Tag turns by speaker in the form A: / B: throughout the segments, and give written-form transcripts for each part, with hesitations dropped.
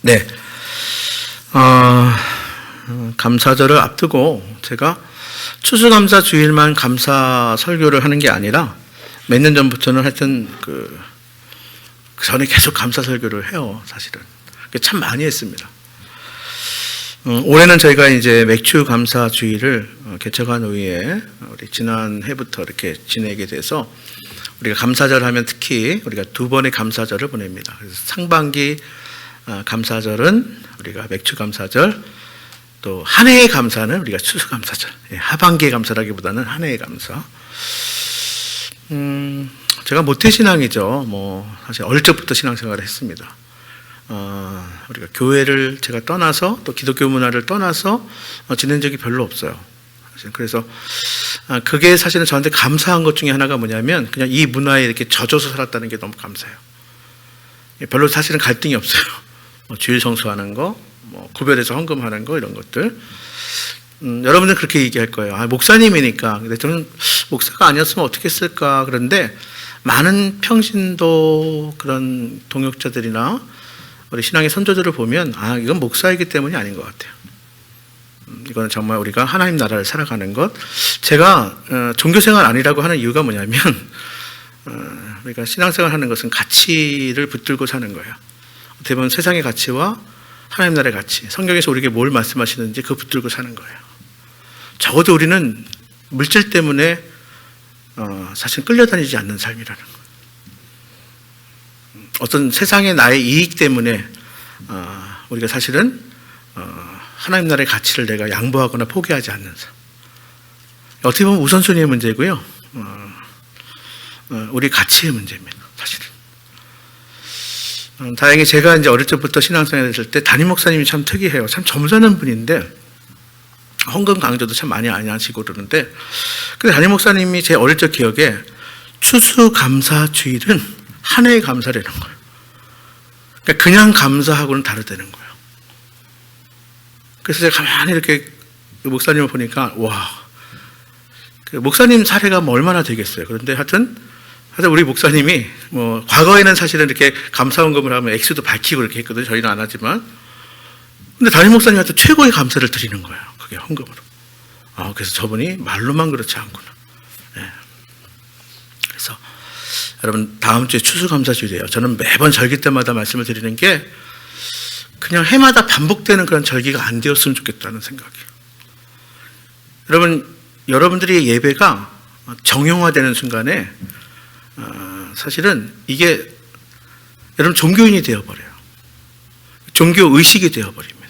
A: 네. 감사절을 앞두고 제가 추수감사 주일만 감사 설교를 하는 게 아니라 몇 년 전부터는 하여튼 그 전에 계속 감사 설교를 해요, 사실은. 참 많이 했습니다. 올해는 저희가 이제 맥주 감사 주일을 개척한 후에 우리 지난 해부터 이렇게 지내게 돼서 우리가 감사절 하면 특히 우리가 두 번의 감사절을 보냅니다. 그래서 상반기 감사절은 우리가 맥주 감사절, 또 한 해의 감사는 우리가 추수 감사절. 하반기의 감사라기보다는 한 해의 감사. 제가 모태신앙이죠. 사실 어릴 적부터 신앙생활을 했습니다. 우리가 교회를 제가 떠나서 또 기독교 문화를 떠나서 지낸 적이 별로 없어요. 그래서 그게 사실은 저한테 감사한 것 중에 하나가 뭐냐면 그냥 이 문화에 이렇게 젖어서 살았다는 게 너무 감사해요. 별로 사실은 갈등이 없어요. 주일 성수하는 거, 구별해서 헌금하는 거, 이런 것들. 여러분들 그렇게 얘기할 거예요. 목사님이니까. 근데 저는 목사가 아니었으면 어떻게 했을까. 그런데 많은 평신도 그런 동역자들이나 우리 신앙의 선조들을 보면 이건 목사이기 때문이 아닌 것 같아요. 이거는 정말 우리가 하나님 나라를 살아가는 것. 제가 종교생활 아니라고 하는 이유가 뭐냐면 우리가 신앙생활 하는 것은 가치를 붙들고 사는 거예요. 어떻게 보면 세상의 가치와 하나님 나라의 가치, 성경에서 우리에게 뭘 말씀하시는지 그거 붙들고 사는 거예요. 적어도 우리는 물질 때문에 사실 끌려다니지 않는 삶이라는 거예요. 어떤 세상의 나의 이익 때문에 우리가 사실은 하나님 나라의 가치를 내가 양보하거나 포기하지 않는 삶. 어떻게 보면 우선순위의 문제고요. 우리 가치의 문제입니다, 사실은. 다행히 제가 이제 어릴 적부터 신앙생활을 했을 때 담임 목사님이 참 특이해요. 참 점잖은 분인데 헌금 강조도 참 많이 안 하시고 그러는데, 근데 담임 목사님이 제 어릴 적 기억에 추수감사 주일은 한 해의 감사라는 거예요. 그러니까 그냥 감사하고는 다르다는 거예요. 그래서 제가 가만히 이렇게 목사님을 보니까 그 목사님 사례가 얼마나 되겠어요. 그런데 하여튼 우리 목사님이 과거에는 사실은 이렇게 감사헌금을 하면 액수도 밝히고 이렇게 했거든요. 저희는 안 하지만. 근데 담임 목사님한테 최고의 감사를 드리는 거예요. 그게 헌금으로. 그래서 저분이 말로만 그렇지 않구나. 네. 그래서 여러분 다음 주에 추수감사주일이에요. 저는 매번 절기 때마다 말씀을 드리는 게 그냥 해마다 반복되는 그런 절기가 안 되었으면 좋겠다는 생각이에요. 여러분들의 예배가 정형화되는 순간에 사실은 이게 여러분 종교인이 되어버려요. 종교의식이 되어버립니다.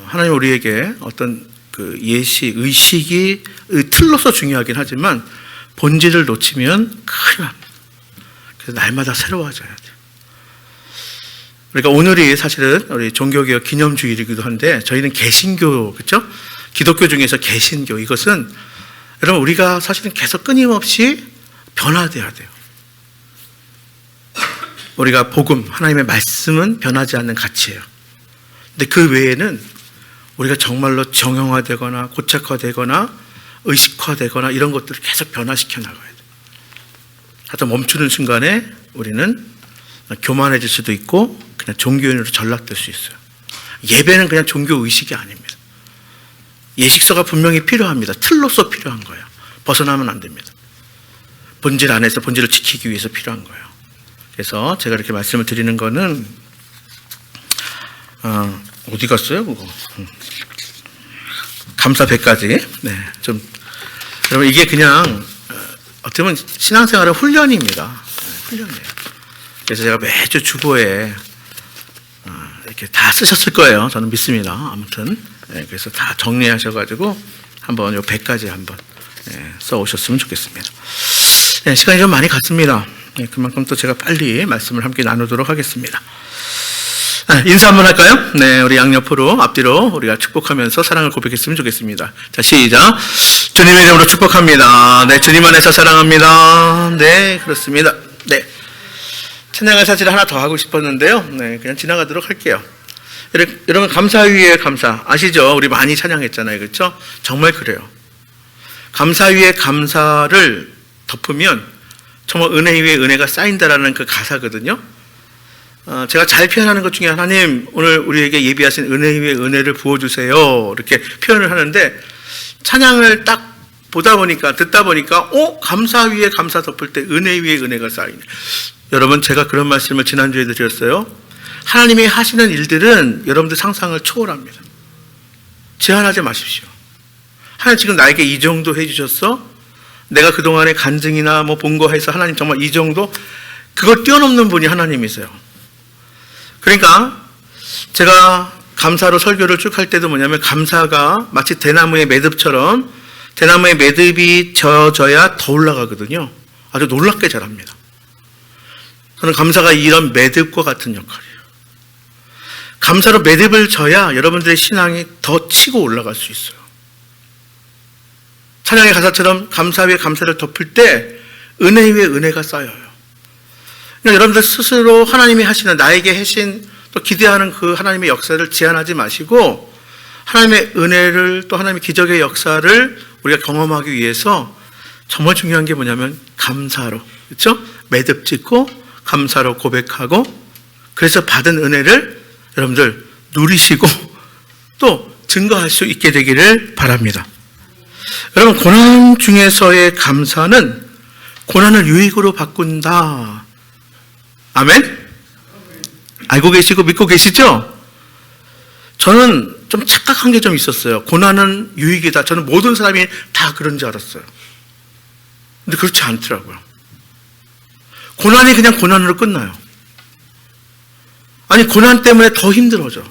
A: 하나님 우리에게 어떤 그 예식, 의식이 틀로서 중요하긴 하지만 본질을 놓치면 큰일 납니다. 그래서 날마다 새로워져야 돼요. 그러니까 오늘이 사실은 우리 종교개혁 기념주일이기도 한데 저희는 개신교, 그렇죠? 기독교 중에서 개신교, 이것은 여러분 우리가 사실은 계속 끊임없이 변화돼야 돼요. 우리가 복음, 하나님의 말씀은 변하지 않는 가치예요. 근데 그 외에는 우리가 정말로 정형화되거나 고착화되거나 의식화되거나 이런 것들을 계속 변화시켜 나가야 돼요. 하여튼 멈추는 순간에 우리는 교만해질 수도 있고 그냥 종교인으로 전락될 수 있어요. 예배는 그냥 종교의식이 아닙니다. 예식서가 분명히 필요합니다. 틀로서 필요한 거예요. 벗어나면 안 됩니다. 본질 안에서 본질을 지키기 위해서 필요한 거예요. 그래서 제가 이렇게 말씀을 드리는 거는 어디 갔어요 그거? 감사 100가지. 네, 좀 여러분 이게 그냥 어떻게 보면 신앙생활의 훈련입니다. 훈련이에요. 그래서 제가 매주 주보에 이렇게 다 쓰셨을 거예요. 저는 믿습니다. 아무튼 그래서 다 정리하셔가지고 한번 요 100가지 한번 써 오셨으면 좋겠습니다. 네, 시간이 좀 많이 갔습니다. 그만큼 또 제가 빨리 말씀을 함께 나누도록 하겠습니다. 인사 한번 할까요? 네, 우리 양옆으로 앞뒤로 우리가 축복하면서 사랑을 고백했으면 좋겠습니다. 자, 시작. 주님의 이름으로 축복합니다. 네, 주님 안에서 사랑합니다. 네, 그렇습니다. 네, 찬양을 사실 하나 더 하고 싶었는데요. 네, 그냥 지나가도록 할게요. 여러분 감사 위에 감사 아시죠? 우리 많이 찬양했잖아요, 그렇죠? 정말 그래요. 감사 위에 감사를 덮으면 정말 은혜 위에 은혜가 쌓인다라는 그 가사거든요. 제가 잘 표현하는 것 중에 하나님 오늘 우리에게 예비하신 은혜 위에 은혜를 부어주세요 이렇게 표현을 하는데 찬양을 딱 보다 보니까 듣다 보니까 감사 위에 감사 덮을 때 은혜 위에 은혜가 쌓이네. 여러분 제가 그런 말씀을 지난주에 드렸어요. 하나님이 하시는 일들은 여러분들 상상을 초월합니다. 제한하지 마십시오. 하나님 지금 나에게 이 정도 해주셨어? 내가 그동안에 간증이나 뭐 본 거 해서 하나님 정말 이 정도? 그걸 뛰어넘는 분이 하나님이세요. 그러니까 제가 감사로 설교를 쭉 할 때도 뭐냐면 감사가 마치 대나무의 매듭처럼 대나무의 매듭이 져져야 더 올라가거든요. 아주 놀랍게 자랍니다. 저는 감사가 이런 매듭과 같은 역할이에요. 감사로 매듭을 져야 여러분들의 신앙이 더 치고 올라갈 수 있어요. 찬양의 가사처럼 감사 위에 감사를 덮을 때 은혜 위에 은혜가 쌓여요. 그러니까 여러분들 스스로 하나님이 하시는 나에게 하신 또 기대하는 그 하나님의 역사를 제한하지 마시고 하나님의 은혜를 또 하나님의 기적의 역사를 우리가 경험하기 위해서 정말 중요한 게 뭐냐면 감사로, 그렇죠? 매듭 짓고 감사로 고백하고 그래서 받은 은혜를 여러분들 누리시고 또 증거할 수 있게 되기를 바랍니다. 여러분 고난 중에서의 감사는 고난을 유익으로 바꾼다. 아멘? 알고 계시고 믿고 계시죠? 저는 좀 착각한 게 좀 있었어요. 고난은 유익이다. 저는 모든 사람이 다 그런 줄 알았어요. 근데 그렇지 않더라고요. 고난이 그냥 고난으로 끝나요. 아니 고난 때문에 더 힘들어져.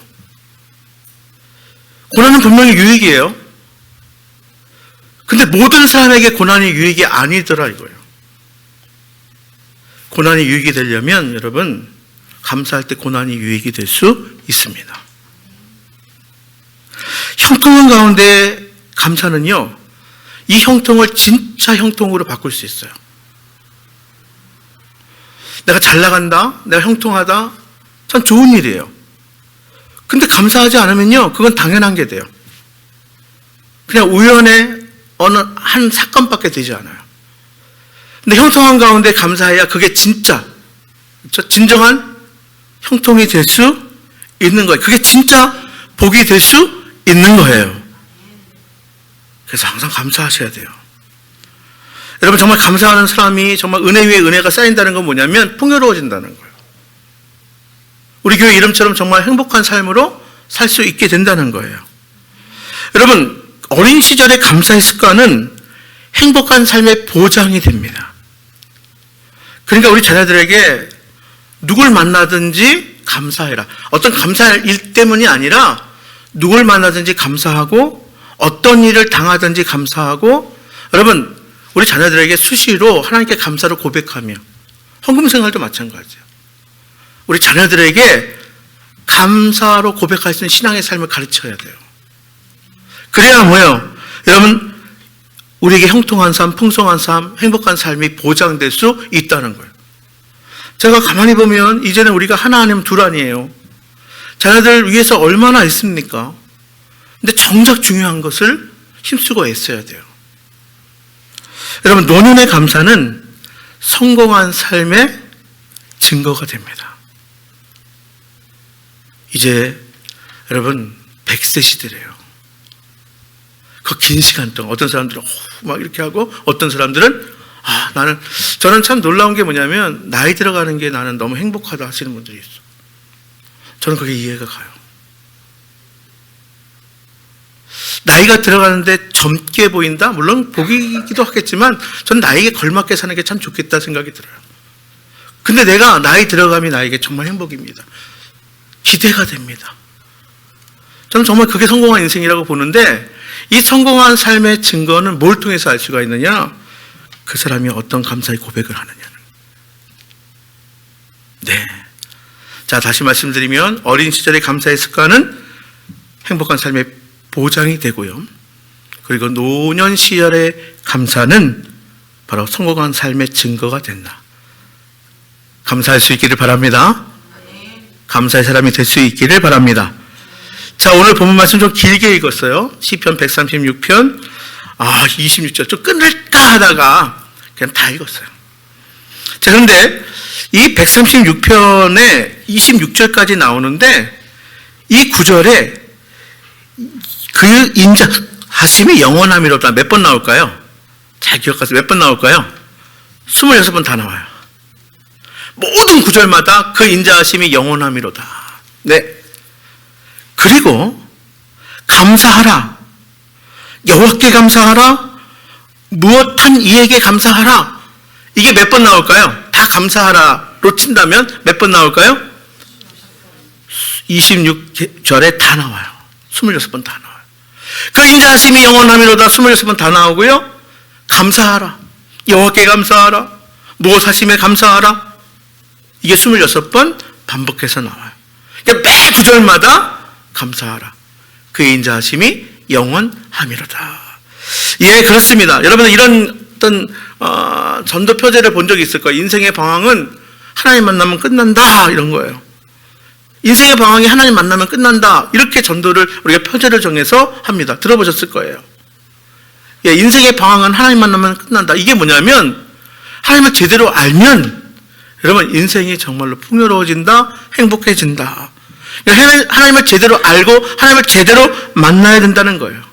A: 고난은 분명히 유익이에요. 근데 모든 사람에게 고난이 유익이 아니더라 이거예요. 고난이 유익이 되려면 여러분 감사할 때 고난이 유익이 될 수 있습니다. 형통 가운데 감사는요, 이 형통을 진짜 형통으로 바꿀 수 있어요. 내가 잘 나간다, 내가 형통하다, 참 좋은 일이에요. 근데 감사하지 않으면요, 그건 당연한 게 돼요. 그냥 우연의 어느 한 사건밖에 되지 않아요. 근데 형통한 가운데 감사해야 그게 진짜, 그렇죠? 진정한 형통이 될 수 있는 거예요. 그게 진짜 복이 될 수 있는 거예요. 그래서 항상 감사하셔야 돼요. 여러분 정말 감사하는 사람이 정말 은혜 위에 은혜가 쌓인다는 건 뭐냐면 풍요로워진다는 거예요. 우리 교회 이름처럼 정말 행복한 삶으로 살 수 있게 된다는 거예요. 여러분 어린 시절의 감사의 습관은 행복한 삶의 보장이 됩니다. 그러니까 우리 자녀들에게 누굴 만나든지 감사해라. 어떤 감사할 일 때문이 아니라 누굴 만나든지 감사하고 어떤 일을 당하든지 감사하고 여러분 우리 자녀들에게 수시로 하나님께 감사로 고백하며 헌금 생활도 마찬가지예요. 우리 자녀들에게 감사로 고백할 수 있는 신앙의 삶을 가르쳐야 돼요. 그래야 뭐예요? 여러분 우리에게 형통한 삶, 풍성한 삶, 행복한 삶이 보장될 수 있다는 거예요. 제가 가만히 보면 이제는 우리가 하나 아니면 둘 아니에요. 자녀들 위해서 얼마나 했습니까? 근데 정작 중요한 것을 힘쓰고 애써야 돼요. 여러분 노년의 감사는 성공한 삶의 증거가 됩니다. 이제 여러분 100세 시대래요. 그 긴 시간 동안 어떤 사람들은 막 이렇게 하고 어떤 사람들은 저는 참 놀라운 게 뭐냐면 나이 들어가는 게 나는 너무 행복하다 하시는 분들이 있어. 저는 그게 이해가 가요. 나이가 들어가는데 젊게 보인다? 물론 복이기도 하겠지만 저는 나이에 걸맞게 사는 게 참 좋겠다 생각이 들어요. 근데 내가 나이 들어감이 나에게 정말 행복입니다. 기대가 됩니다. 저는 정말 그게 성공한 인생이라고 보는데 이 성공한 삶의 증거는 뭘 통해서 알 수가 있느냐? 그 사람이 어떤 감사의 고백을 하느냐는. 네. 자, 다시 말씀드리면 어린 시절의 감사의 습관은 행복한 삶의 보장이 되고요. 그리고 노년 시절의 감사는 바로 성공한 삶의 증거가 된다. 감사할 수 있기를 바랍니다. 감사의 사람이 될 수 있기를 바랍니다. 자, 오늘 본문 말씀 좀 길게 읽었어요. 시편 136편 26절 좀 끊을까 하다가 그냥 다 읽었어요. 자, 그런데 이 136편에 26절까지 나오는데 이 구절에 그 인자하심이 영원함이로다 몇 번 나올까요? 잘 기억하세요. 몇 번 나올까요? 26번 다 나와요. 모든 구절마다 그 인자하심이 영원함이로다. 네. 그리고 감사하라. 여호와께 감사하라. 무엇한 이에게 감사하라. 이게 몇 번 나올까요? 다 감사하라로 친다면 몇 번 나올까요? 26절에 다 나와요. 26번 다 나와요. 그 인자하심이 영원함이로다 26번 다 나오고요. 감사하라. 여호와께 감사하라. 무엇하심에 감사하라. 이게 26번 반복해서 나와요. 그러니까 매 구절마다 감사하라. 그의 인자하심이 영원함이로다. 예, 그렇습니다. 여러분 이런 어떤 전도 표제를 본 적이 있을 거예요. 인생의 방황은 하나님 만나면 끝난다 이런 거예요. 인생의 방황이 하나님 만나면 끝난다 이렇게 전도를 우리가 표제를 정해서 합니다. 들어보셨을 거예요. 예, 인생의 방황은 하나님 만나면 끝난다. 이게 뭐냐면 하나님을 제대로 알면 여러분 인생이 정말로 풍요로워진다, 행복해진다. 하나님을 제대로 알고 하나님을 제대로 만나야 된다는 거예요.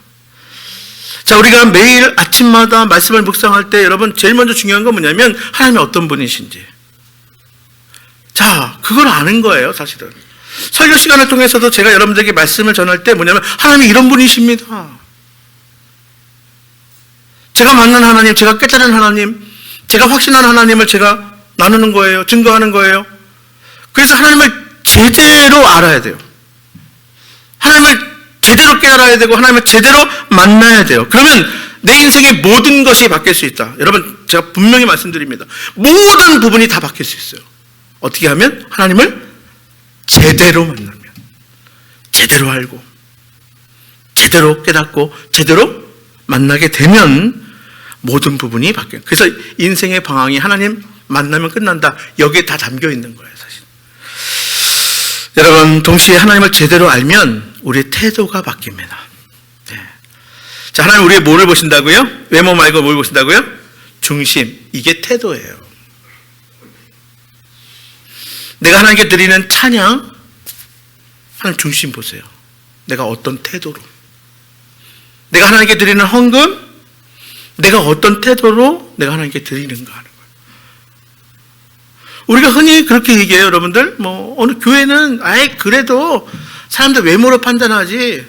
A: 자, 우리가 매일 아침마다 말씀을 묵상할 때 여러분 제일 먼저 중요한 건 뭐냐면 하나님이 어떤 분이신지. 자, 그걸 아는 거예요, 사실은. 설교 시간을 통해서도 제가 여러분들에게 말씀을 전할 때 뭐냐면 하나님이 이런 분이십니다. 제가 만난 하나님, 제가 깨달은 하나님, 제가 확신한 하나님을 제가 나누는 거예요. 증거하는 거예요. 그래서 하나님을 제대로 알아야 돼요. 하나님을 제대로 깨달아야 되고 하나님을 제대로 만나야 돼요. 그러면 내 인생의 모든 것이 바뀔 수 있다. 여러분 제가 분명히 말씀드립니다. 모든 부분이 다 바뀔 수 있어요. 어떻게 하면? 하나님을 제대로 만나면, 제대로 알고 제대로 깨닫고 제대로 만나게 되면 모든 부분이 바뀌어요. 그래서 인생의 방황이 하나님 만나면 끝난다. 여기에 다 담겨 있는 거예요, 사실. 여러분 동시에 하나님을 제대로 알면 우리의 태도가 바뀝니다. 네. 자, 하나님 우리의 뭐를 보신다고요? 외모 말고 뭘 보신다고요? 중심. 이게 태도예요. 내가 하나님께 드리는 찬양, 하나님 중심 보세요. 내가 어떤 태도로, 내가 하나님께 드리는 헌금, 내가 어떤 태도로 내가 하나님께 드리는가 하는 거예요. 우리가 흔히 그렇게 얘기해요, 여러분들. 어느 교회는 아예 그래도 사람들 외모로 판단하지.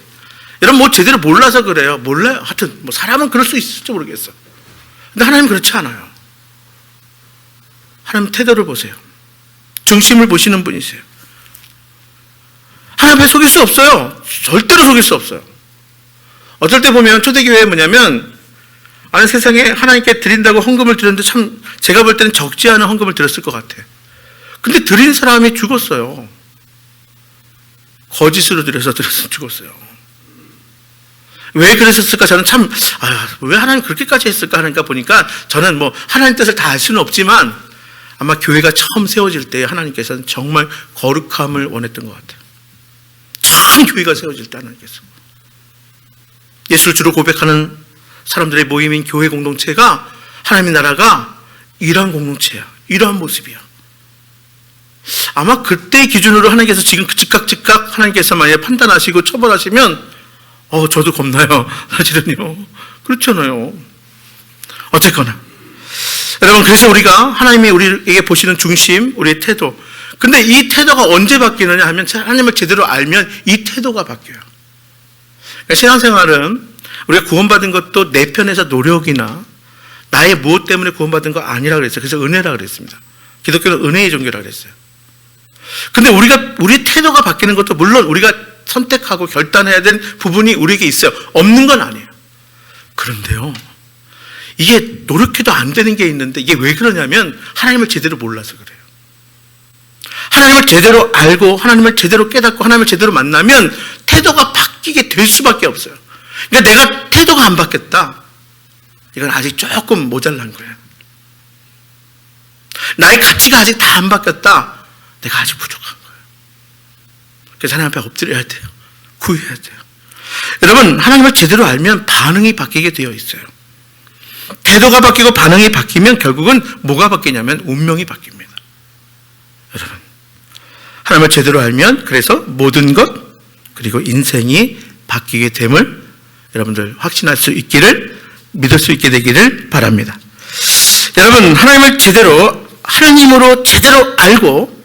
A: 여러분 제대로 몰라서 그래요. 몰라요. 하여튼 사람은 그럴 수 있을지 모르겠어. 근데 하나님은 그렇지 않아요. 하나님 태도를 보세요. 중심을 보시는 분이세요. 하나님 앞에 속일 수 없어요. 절대로 속일 수 없어요. 어떨 때 보면 초대교회에 뭐냐면 아는 세상에 하나님께 드린다고 헌금을 드렸는데 참 제가 볼 때는 적지 않은 헌금을 드렸을 것 같아. 근데 드린 사람이 죽었어요. 거짓으로 드려서 죽었어요. 왜 그랬을까? 저는 참 왜 하나님 그렇게까지 했을까 하니까 보니까 저는 하나님 뜻을 다 알 수는 없지만 아마 교회가 처음 세워질 때 하나님께서는 정말 거룩함을 원했던 것 같아요. 처음 교회가 세워질 때 하나님께서 예수를 주로 고백하는 사람들의 모임인 교회 공동체가 하나님의 나라가 이러한 공동체야. 이러한 모습이야. 아마 그때 기준으로 하나님께서 지금 즉각 하나님께서 만약에 판단하시고 처벌하시면 저도 겁나요. 사실은요. 그렇잖아요. 어쨌거나 여러분 그래서 우리가 하나님이 우리에게 보시는 중심, 우리의 태도. 근데 이 태도가 언제 바뀌느냐 하면 하나님을 제대로 알면 이 태도가 바뀌어요. 그러니까 신앙생활은 우리가 구원받은 것도 내 편에서 노력이나 나의 무엇 때문에 구원받은 거 아니라 그랬어요. 그래서 은혜라 그랬습니다. 기독교는 은혜의 종교라 그랬어요. 근데 우리의 태도가 바뀌는 것도 물론 우리가 선택하고 결단해야 되는 부분이 우리에게 있어요. 없는 건 아니에요. 그런데요, 이게 노력해도 안 되는 게 있는데 이게 왜 그러냐면 하나님을 제대로 몰라서 그래요. 하나님을 제대로 알고 하나님을 제대로 깨닫고 하나님을 제대로 만나면 태도가 바뀌게 될 수밖에 없어요. 그러니까 내가 태도가 안 바뀌었다. 이건 아직 조금 모자란 거예요. 나의 가치가 아직 다 안 바뀌었다. 내가 아직 부족한 거예요. 그래서 하나님 앞에 엎드려야 돼요. 구해야 돼요. 여러분 하나님을 제대로 알면 반응이 바뀌게 되어 있어요. 태도가 바뀌고 반응이 바뀌면 결국은 뭐가 바뀌냐면 운명이 바뀝니다. 여러분, 하나님을 제대로 알면 그래서 모든 것 그리고 인생이 바뀌게 됨을 여러분들 확신할 수 있기를, 믿을 수 있게 되기를 바랍니다. 여러분, 하나님으로 제대로 알고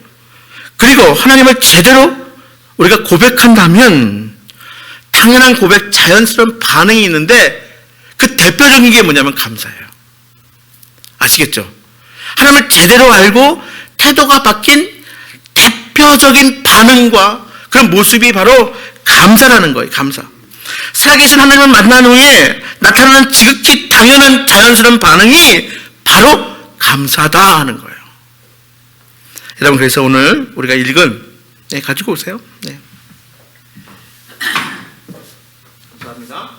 A: 그리고 하나님을 제대로 우리가 고백한다면 당연한 고백, 자연스러운 반응이 있는데 그 대표적인 게 뭐냐면 감사예요. 아시겠죠? 하나님을 제대로 알고 태도가 바뀐 대표적인 반응과 그런 모습이 바로 감사라는 거예요. 감사. 살아계신 하나님을 만난 후에 나타나는 지극히 당연한 자연스러운 반응이 바로 감사다 하는 거예요. 여러분, 그래서 오늘 우리가 읽은 가지고 오세요. 네. 감사합니다.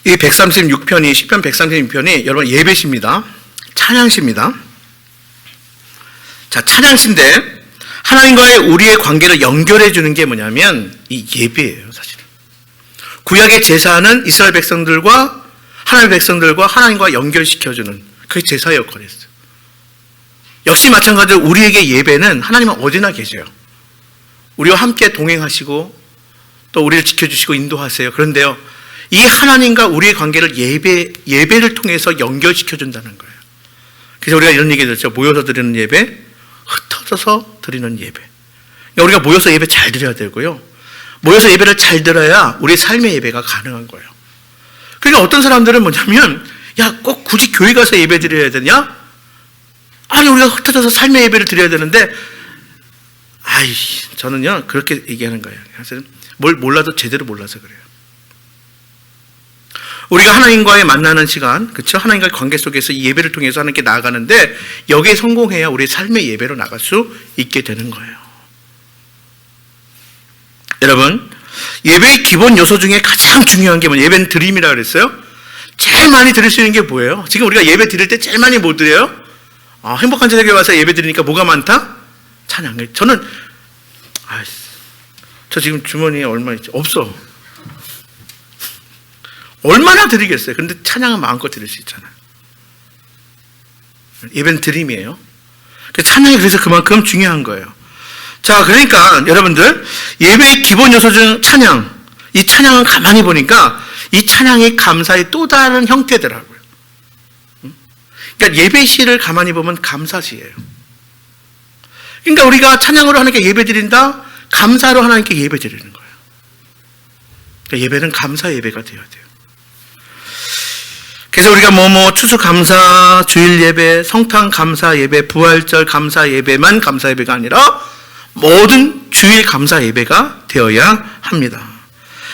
A: 이 136편이, 시편 136편이 여러분 예배시입니다. 찬양시입니다. 자, 찬양시인데 하나님과의 우리의 관계를 연결해 주는 게 뭐냐면 이 예배예요, 사실은. 구약의 제사는 이스라엘 백성들과 하나님의 백성들과 하나님과 연결시켜주는 그게 제사의 역할이었어요. 역시 마찬가지로 우리에게 예배는 하나님은 어디나 계셔요. 우리와 함께 동행하시고 또 우리를 지켜주시고 인도하세요. 그런데요, 이 하나님과 우리의 관계를 예배를 통해서 연결시켜준다는 거예요. 그래서 우리가 이런 얘기 들었죠. 모여서 드리는 예배, 흩어져서 드리는 예배. 그러니까 우리가 모여서 예배 잘 드려야 되고요. 모여서 예배를 잘 들어야 우리의 삶의 예배가 가능한 거예요. 그러니까 어떤 사람들은 뭐냐면, 야, 꼭 굳이 교회 가서 예배 드려야 되냐? 아니, 우리가 흩어져서 삶의 예배를 드려야 되는데, 저는요, 그렇게 얘기하는 거예요. 사실은 뭘 몰라도 제대로 몰라서 그래요. 우리가 하나님과의 만나는 시간, 그렇죠? 하나님과의 관계 속에서 이 예배를 통해서 하나님께 나아가는데 여기에 성공해야 우리의 삶의 예배로 나갈 수 있게 되는 거예요. 여러분, 예배의 기본 요소 중에 가장 중요한 게 뭐냐? 예배는 드림이라고 그랬어요. 제일 많이 드릴 수 있는 게 뭐예요? 지금 우리가 예배 드릴 때 제일 많이 뭐 드려요? 행복한 제자교회 와서 예배 드리니까 뭐가 많다? 찬양. 저는 저 지금 주머니에 얼마 있지? 없어. 얼마나 드리겠어요? 그런데 찬양은 마음껏 드릴 수 있잖아요. 예배는 드림이에요. 찬양이 그래서 그만큼 중요한 거예요. 자, 그러니까 여러분들, 예배의 기본 요소 중 찬양, 이 찬양은 가만히 보니까 이 찬양이 감사의 또 다른 형태더라고요. 그러니까 예배시를 가만히 보면 감사시예요. 그러니까 우리가 찬양으로 하나님께 예배 드린다, 감사로 하나님께 예배 드리는 거예요. 그러니까 예배는 감사 예배가 되어야 돼요. 그래서 우리가 추수 감사, 주일 예배, 성탄 감사 예배, 부활절 감사 예배만 감사 예배가 아니라 모든 주일 감사 예배가 되어야 합니다.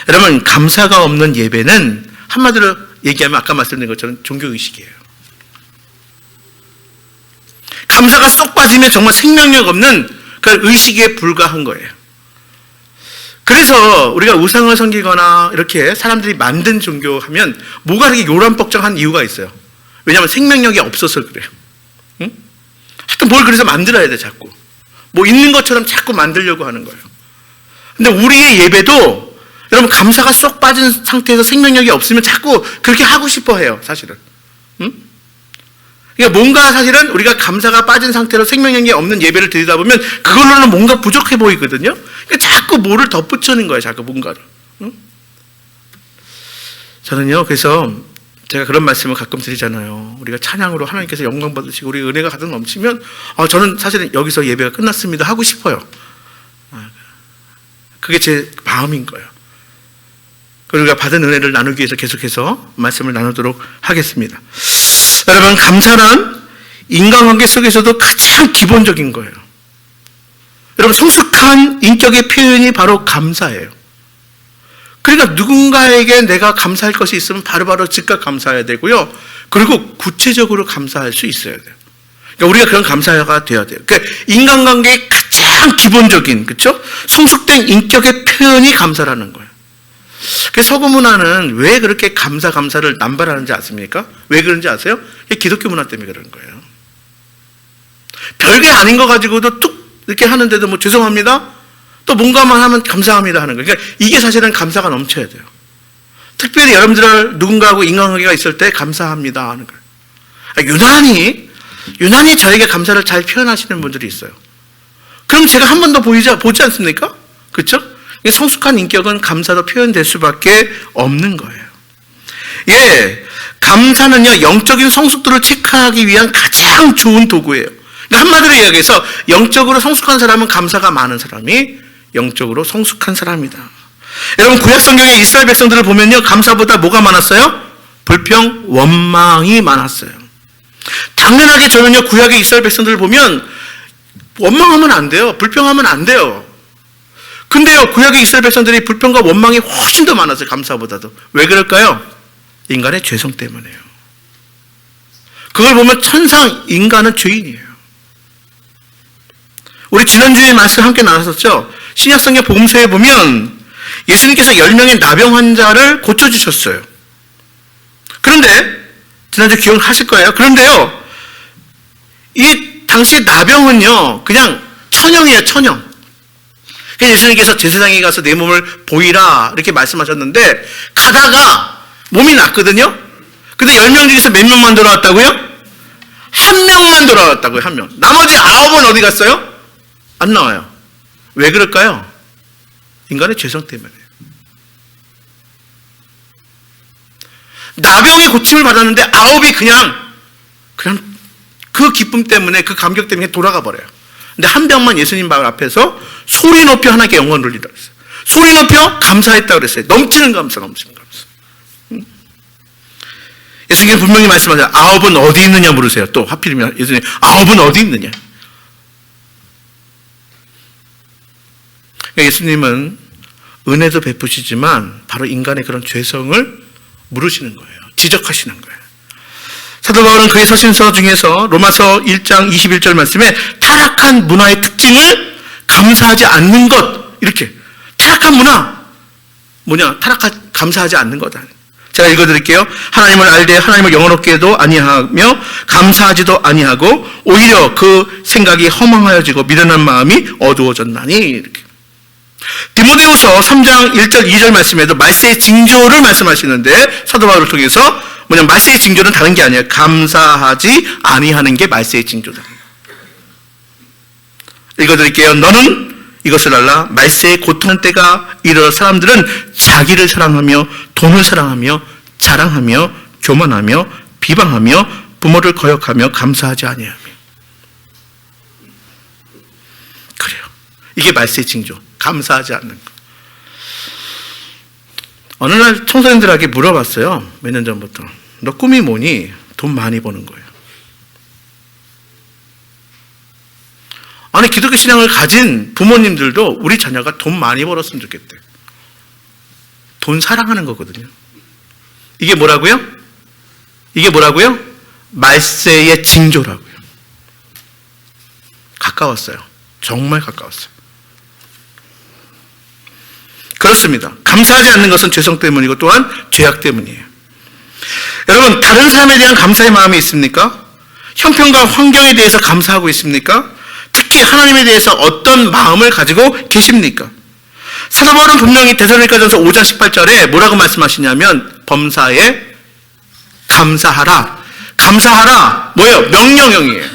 A: 여러분, 감사가 없는 예배는 한마디로 얘기하면 아까 말씀드린 것처럼 종교의식이에요. 감사가 쏙 빠지면 정말 생명력 없는 그 의식에 불과한 거예요. 그래서 우리가 우상을 섬기거나 이렇게 사람들이 만든 종교하면 뭐가 이렇게 요란뻑적한 이유가 있어요. 왜냐하면 생명력이 없어서 그래요. 응? 하여튼 뭘 그래서 만들어야 돼, 자꾸. 뭐 있는 것처럼 자꾸 만들려고 하는 거예요. 근데 우리의 예배도 여러분, 감사가 쏙 빠진 상태에서 생명력이 없으면 자꾸 그렇게 하고 싶어 해요, 사실은. 응? 그러니까 뭔가 사실은 우리가 감사가 빠진 상태로 생명력이 없는 예배를 드리다 보면 그걸로는 뭔가 부족해 보이거든요. 그러니까 자꾸 뭐를 덧붙이는 거예요, 자꾸 뭔가를. 응? 저는요, 그래서 제가 그런 말씀을 가끔 드리잖아요. 우리가 찬양으로 하나님께서 영광 받으시고 우리 은혜가 가득 넘치면 저는 사실은 여기서 예배가 끝났습니다 하고 싶어요. 그게 제 마음인 거예요. 그리고 우리가 받은 은혜를 나누기 위해서 계속해서 말씀을 나누도록 하겠습니다. 여러분, 감사란 인간관계 속에서도 가장 기본적인 거예요. 여러분, 성숙한 인격의 표현이 바로 감사예요. 그러니까 누군가에게 내가 감사할 것이 있으면 바로바로 즉각 감사해야 되고요. 그리고 구체적으로 감사할 수 있어야 돼요. 그러니까 우리가 그런 감사가 되어야 돼요. 그러니까 인간관계의 가장 기본적인, 그렇죠? 성숙된 인격의 표현이 감사라는 거예요. 그래서 서구 문화는 왜 그렇게 감사를 남발하는지 아십니까? 왜 그런지 아세요? 기독교 문화 때문에 그런 거예요. 별게 아닌 거 가지고도 뚝 이렇게 하는데도 죄송합니다. 또 뭔가만 하면 감사합니다 하는 거예요. 그러니까 이게 사실은 감사가 넘쳐야 돼요. 특별히 여러분들 누군가하고 인간관계가 있을 때 감사합니다 하는 거예요. 유난히 저에게 감사를 잘 표현하시는 분들이 있어요. 그럼 제가 한 번 더 보지 않습니까? 그렇죠? 성숙한 인격은 감사로 표현될 수밖에 없는 거예요. 예, 감사는요, 영적인 성숙도를 체크하기 위한 가장 좋은 도구예요. 그러니까 한마디로 이야기해서 영적으로 성숙한 사람은 감사가 많은 사람이 영적으로 성숙한 사람이다. 여러분, 구약 성경의 이스라엘 백성들을 보면요, 감사보다 뭐가 많았어요? 불평, 원망이 많았어요. 당연하게 저는요, 구약의 이스라엘 백성들을 보면 원망하면 안 돼요. 불평하면 안 돼요. 근데요, 구약의 이스라엘 백성들이 불평과 원망이 훨씬 더 많았어요. 감사보다도. 왜 그럴까요? 인간의 죄성 때문에요. 그걸 보면 천상 인간은 죄인이에요. 우리 지난주에 말씀 함께 나눴었죠. 신약성경 복음서에 보면 예수님께서 10명의 나병 환자를 고쳐주셨어요. 그런데 지난주 기억하실 거예요. 그런데요, 이 당시 나병은요, 그냥 천형이에요, 천형. 그래서 예수님께서 제사장에 가서 내 몸을 보이라 이렇게 말씀하셨는데 가다가 몸이 났거든요. 근데 10명 중에서 몇 명만 돌아왔다고요? 한 명만 돌아왔다고요, 한 명. 나머지 9은 어디 갔어요? 안 나와요. 왜 그럴까요? 인간의 죄성 때문에. 나병이 고침을 받았는데 9이 그냥 그 기쁨 때문에, 그 감격 때문에 돌아가 버려요. 근데 한 명만 예수님 발 앞에서 소리 높여 하나님께 영광을 돌리라 그랬어요. 소리 높여 감사했다고 그랬어요. 넘치는 감사. 예수님께서 분명히 말씀하세요. 9은 어디 있느냐 물으세요. 또 하필이면 예수님 9은 어디 있느냐. 예수님은 은혜도 베푸시지만 바로 인간의 그런 죄성을 물으시는 거예요. 지적하시는 거예요. 사도 바울은 그의 서신서 중에서 로마서 1장 21절 말씀에 타락한 문화의 특징을 감사하지 않는 것, 이렇게. 타락한 문화 뭐냐? 감사하지 않는 거다. 제가 읽어드릴게요. 하나님을 알되 하나님을 영원롭게도 아니하며 감사하지도 아니하고 오히려 그 생각이 허망하여지고 미련한 마음이 어두워졌나니, 이렇게. 디모데후서 3장 1절 2절 말씀에도 말세의 징조를 말씀하시는데 사도 바울을 통해서 뭐냐면 말세의 징조는 다른 게 아니에요. 감사하지 아니하는 게 말세의 징조다. 읽어드릴게요. 너는 이것을 알라. 말세의 고통한 때가 이르러 사람들은 자기를 사랑하며 돈을 사랑하며 자랑하며 교만하며 비방하며 부모를 거역하며 감사하지 아니하며. 그래요. 이게 말세의 징조. 감사하지 않는 거. 어느 날 청소년들에게 물어봤어요. 몇 년 전부터. 너 꿈이 뭐니? 돈 많이 버는 거예요. 아니, 기독교 신앙을 가진 부모님들도 우리 자녀가 돈 많이 벌었으면 좋겠대. 돈 사랑하는 거거든요. 이게 뭐라고요? 이게 뭐라고요? 말세의 징조라고요. 가까웠어요. 정말 가까웠어요. 그렇습니다. 감사하지 않는 것은 죄성 때문이고 또한 죄악 때문이에요. 여러분, 다른 사람에 대한 감사의 마음이 있습니까? 형편과 환경에 대해서 감사하고 있습니까? 특히 하나님에 대해서 어떤 마음을 가지고 계십니까? 사도 바울은 분명히 데살로니가전서 5장 18절에 뭐라고 말씀하시냐면 범사에 감사하라. 감사하라. 뭐예요? 명령형이에요.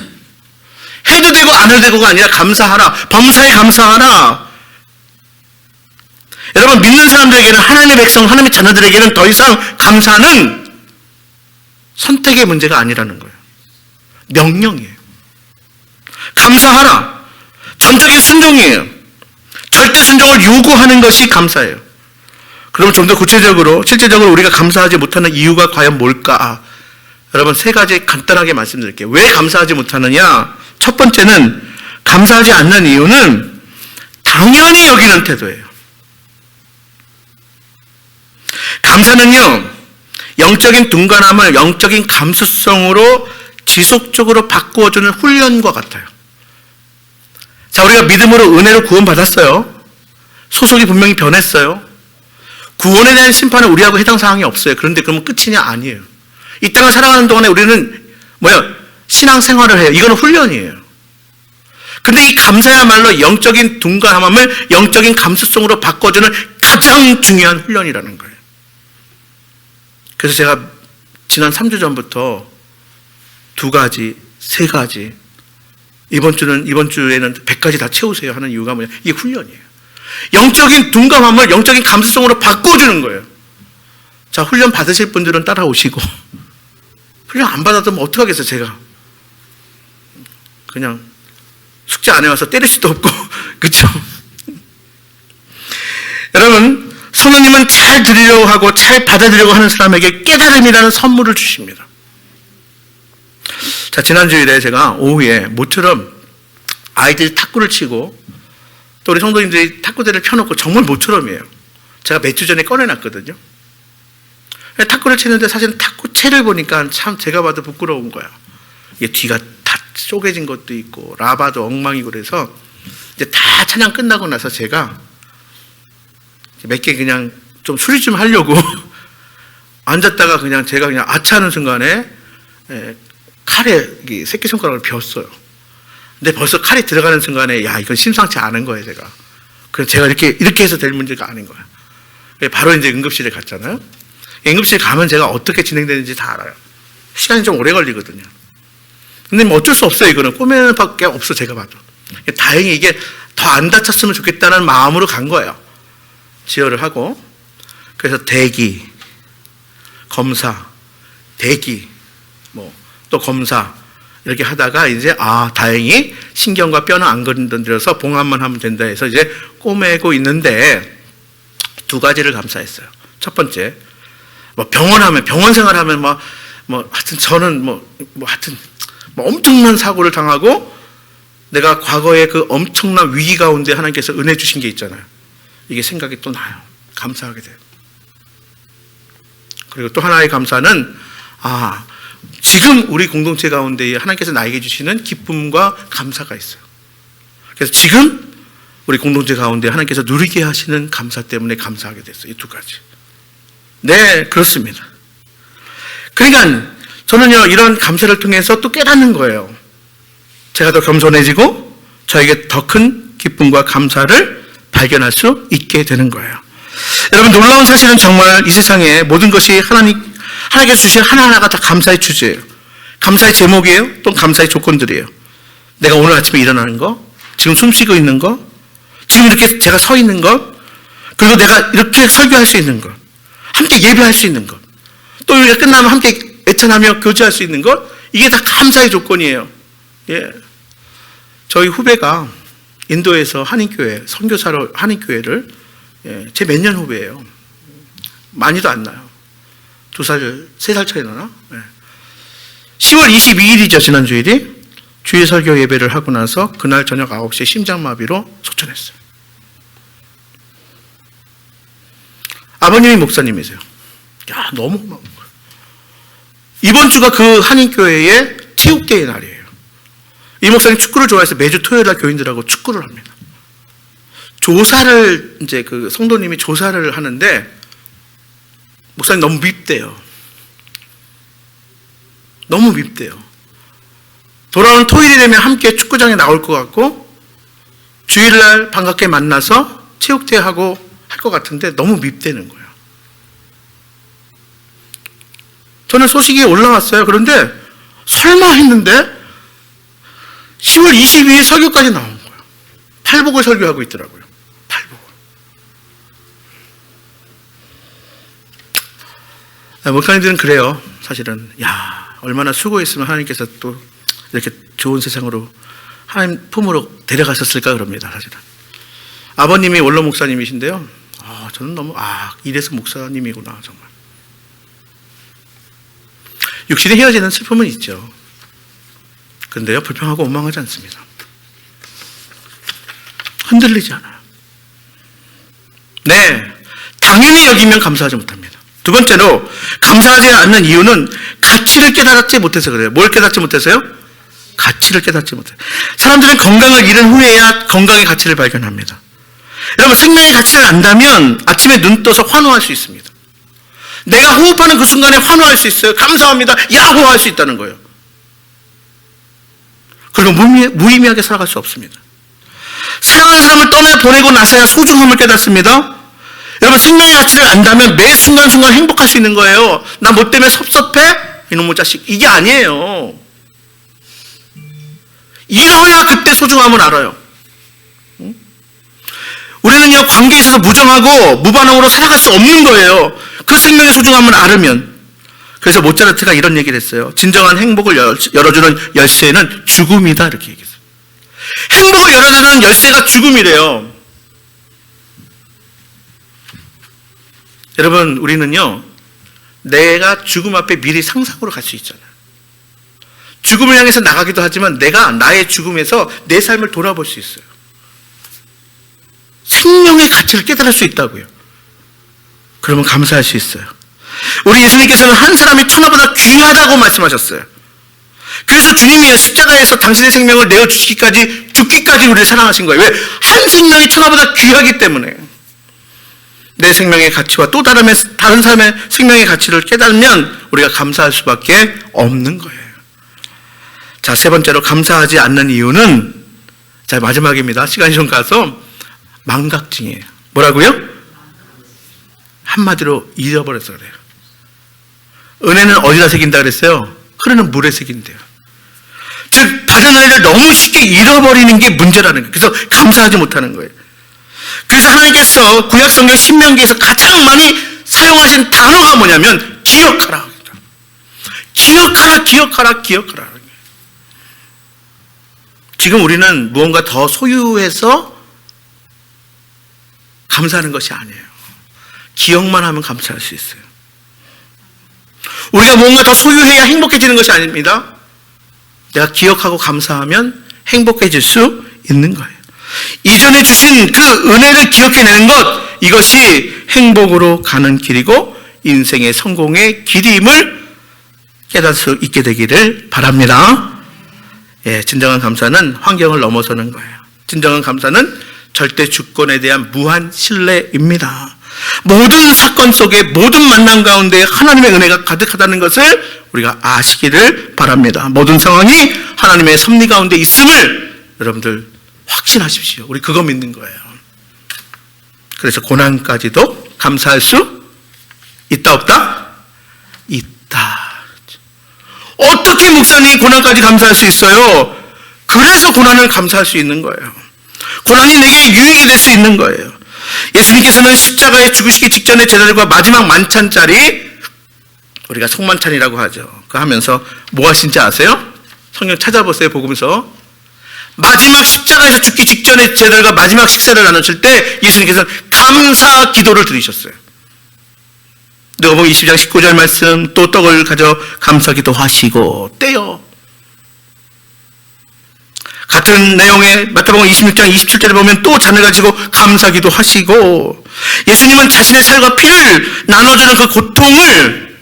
A: 해도 되고 안 해도 되고가 아니라 감사하라. 범사에 감사하라. 여러분, 믿는 사람들에게는, 하나님의 백성, 하나님의 자녀들에게는 더 이상 감사는 선택의 문제가 아니라는 거예요. 명령이에요. 감사하라. 전적인 순종이에요. 절대 순종을 요구하는 것이 감사예요. 그럼 좀 더 구체적으로, 실제적으로 우리가 감사하지 못하는 이유가 과연 뭘까? 여러분, 3가지 간단하게 말씀드릴게요. 왜 감사하지 못하느냐? 첫 번째는 감사하지 않는 이유는 당연히 여기는 태도예요. 감사는요, 영적인 둔감함을 영적인 감수성으로 지속적으로 바꾸어주는 훈련과 같아요. 자, 우리가 믿음으로 은혜로 구원받았어요. 소속이 분명히 변했어요. 구원에 대한 심판은 우리하고 해당 사항이 없어요. 그런데 그러면 끝이냐? 아니에요. 이 땅을 살아가는 동안에 우리는 신앙생활을 해요. 이거는 훈련이에요. 근데 이 감사야말로 영적인 둔감함을 영적인 감수성으로 바꿔주는 가장 중요한 훈련이라는 거예요. 그래서 제가 지난 3주 전부터 2가지, 3가지, 이번 주에는 100가지 다 채우세요 하는 이유가 뭐냐? 이게 훈련이에요. 영적인 둔감함을 영적인 감수성으로 바꿔주는 거예요. 자, 훈련 받으실 분들은 따라오시고, 훈련 안 받아도 뭐 어떡하겠어요, 제가. 그냥 숙제 안 해와서 때릴 수도 없고, 그쵸? 여러분, 성령님은 잘 들으려고 하고 잘 받아들이려고 하는 사람에게 깨달음이라는 선물을 주십니다. 자, 지난주일에 제가 오후에 모처럼 아이들이 탁구를 치고 또 우리 성도님들이 탁구대를 펴놓고 정말 모처럼이에요. 제가 몇 주 전에 꺼내놨거든요. 탁구를 치는데 사실 탁구채를 보니까 참 제가 봐도 부끄러운 거야. 이게 뒤가 다 쪼개진 것도 있고 라바도 엉망이고 그래서 이제 다 찬양 끝나고 나서 제가 몇 개 그냥 좀 수리 좀 하려고 앉았다가 그냥 제가 그냥 아차하는 순간에 칼에 새끼손가락을 베었어요. 근데 벌써 칼이 들어가는 순간에 야, 이건 심상치 않은 거예요, 제가. 그래서 제가 이렇게 해서 될 문제가 아닌 거예요. 바로 이제 응급실에 갔잖아요. 응급실 가면 제가 어떻게 진행되는지 다 알아요. 시간이 좀 오래 걸리거든요. 근데 뭐 어쩔 수 없어요, 이거는. 꼬매는 밖에 없어, 제가 봐도. 다행히 이게 더 안 다쳤으면 좋겠다는 마음으로 간 거예요. 지혈을 하고. 그래서 대기, 검사, 대기, 또 검사, 이렇게 하다가 이제, 다행히 신경과 뼈는 안 건드려서 봉합만 하면 된다 해서 이제 꼬매고 있는데 2가지를 감사했어요. 첫 번째, 병원 생활하면 하여튼 저는 하여튼 엄청난 사고를 당하고 내가 과거에 그 엄청난 위기 가운데 하나님께서 은혜 주신 게 있잖아요. 이게 생각이 또 나요. 감사하게 돼요. 그리고 또 하나의 감사는, 지금 우리 공동체 가운데 하나님께서 나에게 주시는 기쁨과 감사가 있어요. 그래서 지금 우리 공동체 가운데 하나님께서 누리게 하시는 감사 때문에 감사하게 됐어요. 이 2가지. 네, 그렇습니다. 그러니까 저는요, 이런 감사를 통해서 또 깨닫는 거예요. 제가 더 겸손해지고 저에게 더 큰 기쁨과 감사를 발견할 수 있게 되는 거예요. 여러분, 놀라운 사실은 정말 이 세상에 모든 것이 하나님께서 주신 하나하나가 다 감사의 주제예요. 감사의 제목이에요. 또 감사의 조건들이에요. 내가 오늘 아침에 일어나는 거, 지금 숨 쉬고 있는 거, 지금 이렇게 제가 서 있는 것, 그리고 내가 이렇게 설교할 수 있는 것, 함께 예배할 수 있는 것, 또 우리가 끝나면 함께 애찬하며 교제할 수 있는 것, 이게 다 감사의 조건이에요. 예. 저희 후배가 인도에서 한인교회, 선교사로 한인교회를, 제 몇 년 후배예요. 많이도 안 나요. 2살, 3살 차이 나나? 10월 22일이죠, 지난주일이. 주일 설교 예배를 하고 나서 그날 저녁 9시에 심장마비로 소천했어요. 아버님이 목사님이세요. 야, 너무 고마운 거예요. 이번 주가 그 한인교회의 체육대회 날이에요. 이 목사님 축구를 좋아해서 매주 토요일날 교인들하고 축구를 합니다. 조사를, 이제 그 성도님이 조사를 하는데, 목사님 너무 밉대요. 너무 밉대요. 돌아오는 토요일이 되면 함께 축구장에 나올 것 같고, 주일날 반갑게 만나서 체육대회하고 할 것 같은데 너무 밉대는 거예요. 저는 소식이 올라왔어요. 그런데 설마 했는데 10월 22일 설교까지 나온 거예요. 팔복을 설교하고 있더라고요. 팔복을. 목사님들은 그래요. 사실은 야, 얼마나 수고했으면 하나님께서 또 이렇게 좋은 세상으로 하나님 품으로 데려가셨을까 그럽니다. 사실은. 아버님이 원로 목사님이신데요. 저는 너무 이래서 목사님이구나 정말. 육신에 헤어지는 슬픔은 있죠. 그런데요, 불평하고 원망하지 않습니다. 흔들리지 않아요. 네, 당연히 여기면 감사하지 못합니다. 2번째로 감사하지 않는 이유는 가치를 깨달지 못해서 그래요. 뭘 깨닫지 못해서요? 가치를 깨닫지 못해요. 사람들은 건강을 잃은 후에야 건강의 가치를 발견합니다. 여러분, 생명의 가치를 안다면 아침에 눈 떠서 환호할 수 있습니다. 내가 호흡하는 그 순간에 환호할 수 있어요. 감사합니다. 야호할 수 있다는 거예요. 그리고 무의미하게 살아갈 수 없습니다. 사랑하는 사람을 떠나보내고 나서야 소중함을 깨닫습니다. 여러분, 생명의 가치를 안다면 매 순간순간 행복할 수 있는 거예요. 나 뭐 때문에 섭섭해? 이놈의 자식. 이게 아니에요. 잃어야 그때 소중함을 알아요. 우리는요, 관계에 있어서 무정하고 무반응으로 살아갈 수 없는 거예요. 그 생명의 소중함을 알으면. 그래서 모차르트가 이런 얘기를 했어요. 진정한 행복을 열어주는 열쇠는 죽음이다, 이렇게 얘기했어요. 행복을 열어주는 열쇠가 죽음이래요. 여러분, 우리는요, 내가 죽음 앞에 미리 상상으로 갈 수 있잖아요. 죽음을 향해서 나가기도 하지만 내가 나의 죽음에서 내 삶을 돌아볼 수 있어요. 생명의 가치를 깨달을 수 있다고요. 그러면 감사할 수 있어요. 우리 예수님께서는 한 사람이 천하보다 귀하다고 말씀하셨어요. 그래서 주님이 십자가에서 당신의 생명을 내어주시기까지, 죽기까지 우리를 사랑하신 거예요. 왜? 한 생명이 천하보다 귀하기 때문에. 내 생명의 가치와 또 다른 사람의 생명의 가치를 깨달으면 우리가 감사할 수밖에 없는 거예요. 자, 세 번째로 감사하지 않는 이유는, 자, 마지막입니다. 시간이 좀 가서 망각증이에요. 뭐라고요? 한마디로 잃어버려서 그래요. 은혜는 어디다 새긴다 그랬어요? 흐르는 물에 새긴대요. 즉, 받은 은혜를 너무 쉽게 잃어버리는 게 문제라는 거예요. 그래서 감사하지 못하는 거예요. 그래서 하나님께서 구약성경 신명기에서 가장 많이 사용하신 단어가 뭐냐면 기억하라. 기억하라, 기억하라, 기억하라. 지금 우리는 무언가 더 소유해서 감사하는 것이 아니에요. 기억만 하면 감사할 수 있어요. 우리가 뭔가 더 소유해야 행복해지는 것이 아닙니다. 내가 기억하고 감사하면 행복해질 수 있는 거예요. 이전에 주신 그 은혜를 기억해내는 것, 이것이 행복으로 가는 길이고 인생의 성공의 길임을 깨달을 수 있게 되기를 바랍니다. 예, 진정한 감사는 환경을 넘어서는 거예요. 진정한 감사는 절대 주권에 대한 무한 신뢰입니다. 모든 사건 속에, 모든 만남 가운데 하나님의 은혜가 가득하다는 것을 우리가 아시기를 바랍니다. 모든 상황이 하나님의 섭리 가운데 있음을 여러분들 확신하십시오. 우리 그거 믿는 거예요. 그래서 고난까지도 감사할 수 있다, 없다? 있다. 어떻게 목사님이 고난까지 감사할 수 있어요? 그래서 고난을 감사할 수 있는 거예요. 고난이 내게 유익이 될 수 있는 거예요. 예수님께서는 십자가에 죽으시기 직전의 제자들과 마지막 만찬자리, 우리가 성만찬이라고 하죠. 그거 하면서 뭐 하신지 아세요? 성경 찾아보세요. 복음서. 마지막 십자가에서 죽기 직전의 제자들과 마지막 식사를 나누실 때 예수님께서는 감사 기도를 드리셨어요. 누가복음 20장 19절 말씀, 또 떡을 가져 감사 기도하시고 떼어. 같은 내용의 마태복음 26장 27절에 보면 또 잔을 가지고 감사 기도하시고, 예수님은 자신의 살과 피를 나눠주는 그 고통을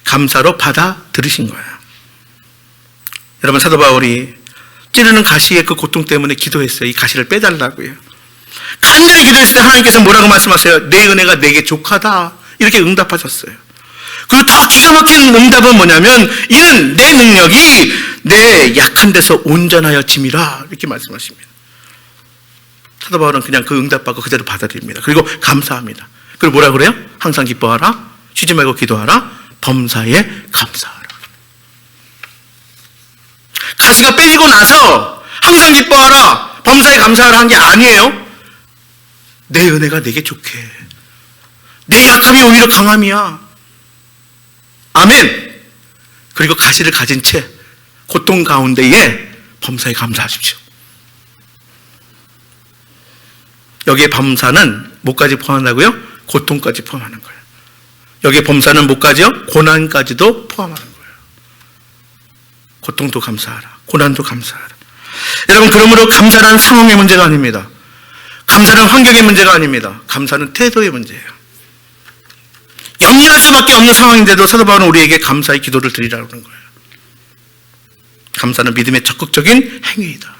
A: 감사로 받아들이신 거예요. 여러분, 사도 바울이 찌르는 가시의 그 고통 때문에 기도했어요. 이 가시를 빼달라고요. 간절히 기도했을 때 하나님께서 뭐라고 말씀하세요? 내 은혜가 내게 족하다, 이렇게 응답하셨어요. 그리고 더 기가 막힌 응답은 뭐냐면, 이는 내 능력이 내 약한 데서 온전하여 짐이라, 이렇게 말씀하십니다. 사도 바울은 그냥 그 응답받고 그대로 받아들입니다. 그리고 감사합니다. 그리고 뭐라 그래요? 항상 기뻐하라, 쉬지 말고 기도하라, 범사에 감사하라. 가시가 빼지고 나서 항상 기뻐하라, 범사에 감사하라 한 게 아니에요. 내 은혜가 내게 좋게, 내 약함이 오히려 강함이야. 아멘. 그리고 가시를 가진 채 고통 가운데에 범사에 감사하십시오. 여기에 범사는 뭐까지 포함한다고요? 고통까지 포함하는 거예요. 여기에 범사는 뭐까지요? 고난까지도 포함하는 거예요. 고통도 감사하라, 고난도 감사하라. 여러분, 그러므로 감사는 상황의 문제가 아닙니다. 감사는 환경의 문제가 아닙니다. 감사는 태도의 문제예요. 염려할 수밖에 없는 상황인데도 사도 바울은 우리에게 감사의 기도를 드리라고 하는 거예요. 감사는 믿음의 적극적인 행위이다.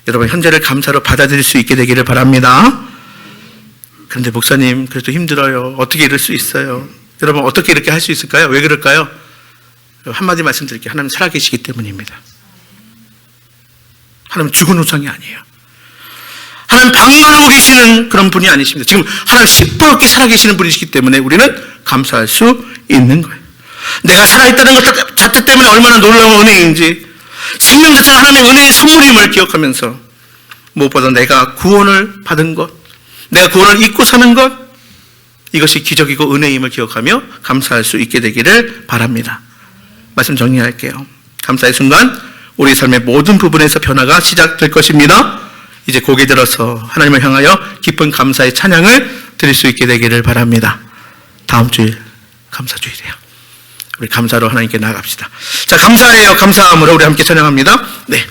A: 여러분, 현재를 감사로 받아들일 수 있게 되기를 바랍니다. 그런데 목사님, 그래도 힘들어요. 어떻게 이럴 수 있어요? 여러분, 어떻게 이렇게 할 수 있을까요? 왜 그럴까요? 한마디 말씀드릴게요. 하나님 살아계시기 때문입니다. 하나님 죽은 우상이 아니에요. 하나님 방관하고 계시는 그런 분이 아니십니다. 지금 하나님 시퍼렇게 살아계시는 분이시기 때문에 우리는 감사할 수 있는 거예요. 내가 살아있다는 것 자체 때문에 얼마나 놀라운 은혜인지, 생명 자체가 하나님의 은혜의 선물임을 기억하면서 무엇보다 내가 구원을 받은 것, 내가 구원을 잊고 사는 것, 이것이 기적이고 은혜임을 기억하며 감사할 수 있게 되기를 바랍니다. 말씀 정리할게요. 감사의 순간 우리 삶의 모든 부분에서 변화가 시작될 것입니다. 이제 고개 들어서 하나님을 향하여 깊은 감사의 찬양을 드릴 수 있게 되기를 바랍니다. 다음 주일 감사주일이에요. 우리 감사로 하나님께 나아갑시다. 자, 감사해요. 감사함으로 우리 함께 찬양합니다. 네.